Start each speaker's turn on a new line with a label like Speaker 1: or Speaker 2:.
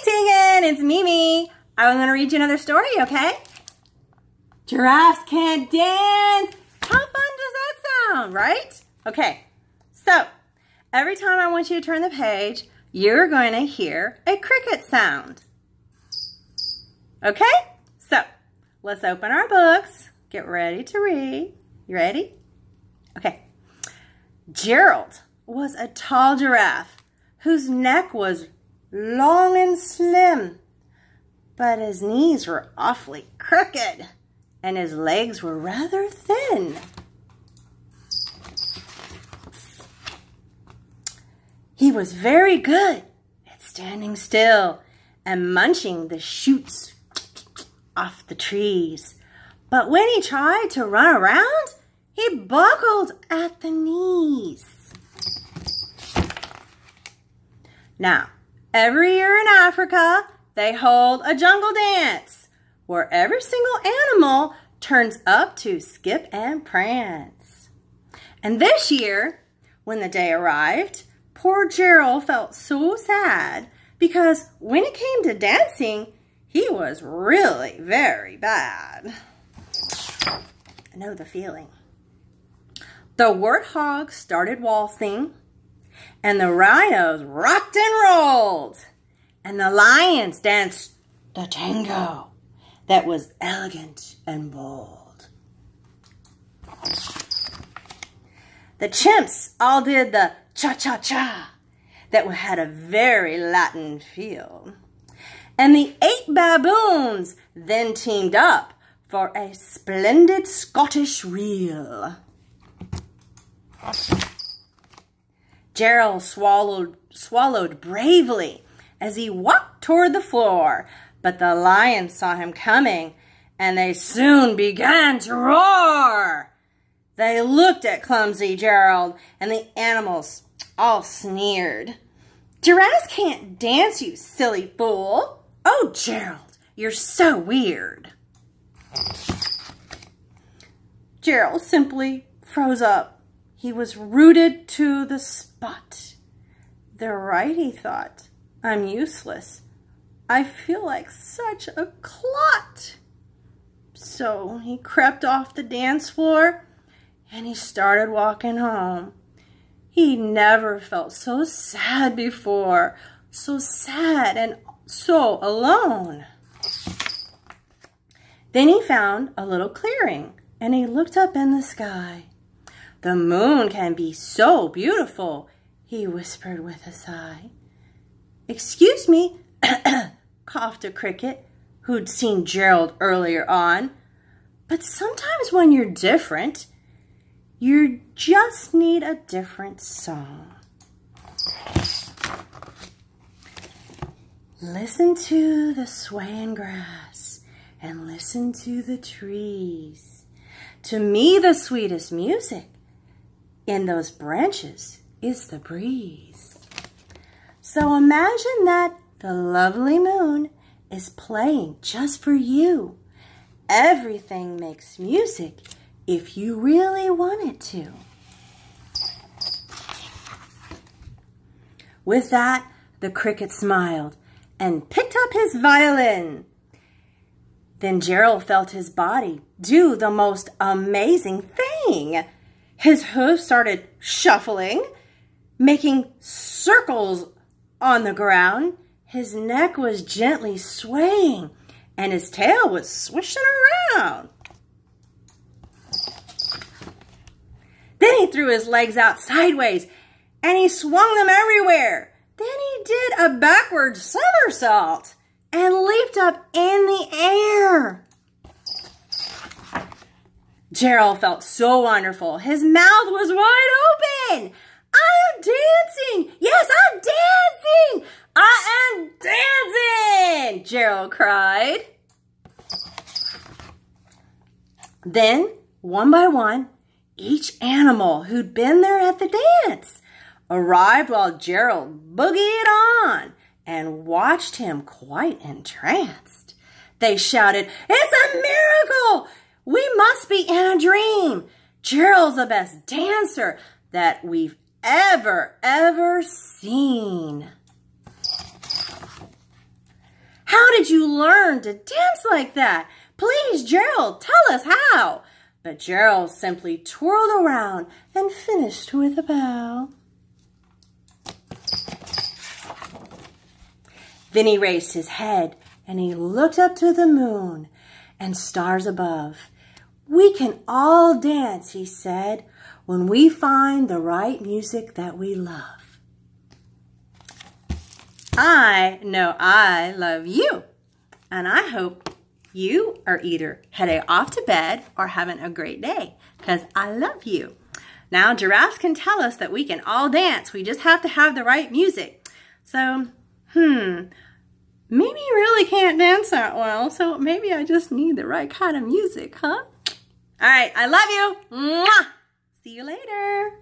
Speaker 1: Teagan, it's Mimi. I'm going to read you another story, okay? Giraffes can't dance. How fun does that sound, right? Okay, so every time I want you to turn the page, you're going to hear a cricket sound. Okay? So, let's open our books. Get ready to read. You ready? Okay. Gerald was a tall giraffe whose neck was long and slim, but his knees were awfully crooked and his legs were rather thin. He was very good at standing still and munching the shoots off the trees. But when he tried to run around, he buckled at the knees. Now, every year in Africa, they hold a jungle dance where every single animal turns up to skip and prance. And this year, when the day arrived, poor Gerald felt so sad because when it came to dancing, he was really very bad. I know the feeling. The warthogs started waltzing, and the rhinos rocked and rolled, and the lions danced the tango that was elegant and bold. The chimps all did the cha-cha-cha that had a very Latin feel. And the 8 baboons then teamed up for a splendid Scottish reel. Gerald swallowed bravely as he walked toward the floor, but the lions saw him coming, and they soon began to roar. They looked at clumsy Gerald, and the animals all sneered. "Giraffes can't dance, you silly fool. Oh, Gerald, you're so weird." Gerald simply froze up. He was rooted to the spot. "They're right," he thought. "I'm useless. I feel like such a clot." So he crept off the dance floor and he started walking home. He never felt so sad before, so sad and so alone. Then he found a little clearing and he looked up in the sky. "The moon can be so beautiful," he whispered with a sigh. "Excuse me," coughed a cricket who'd seen Gerald earlier on, "but sometimes when you're different, you just need a different song." Listen to the swaying grass and listen to the trees. To me, the sweetest music in those branches is the breeze. So imagine that the lovely moon is playing just for you. Everything makes music if you really want it to. With that, the cricket smiled and picked up his violin. Then Gerald felt his body do the most amazing thing. His hooves started shuffling, making circles on the ground. His neck was gently swaying, and his tail was swishing around. Then he threw his legs out sideways, and he swung them everywhere. Then he did a backward somersault and leaped up in the air. Gerald felt so wonderful. His mouth was wide open. "I am dancing! Yes, I'm dancing! I am dancing!" Gerald cried. Then, one by one, each animal who'd been there at the dance arrived while Gerald boogied on and watched him quite entranced. They shouted, "It's a miracle! We must be in a dream. Gerald's the best dancer that we've ever seen." did you learn to dance like that? Please, Gerald, tell us how. But Gerald simply twirled around and finished with a bow. Then he raised his head and he looked up to the moon and stars above. We can all dance, he said, when we find the right music that we love. I know I love you, and I hope you are either heading off to bed or having a great day, because I love you. Now, giraffes can tell us that we can all dance. We just have to have the right music. So, maybe you really can't dance that well, so maybe I just need the right kind of music, huh? All right, I love you. Mwah! See you later.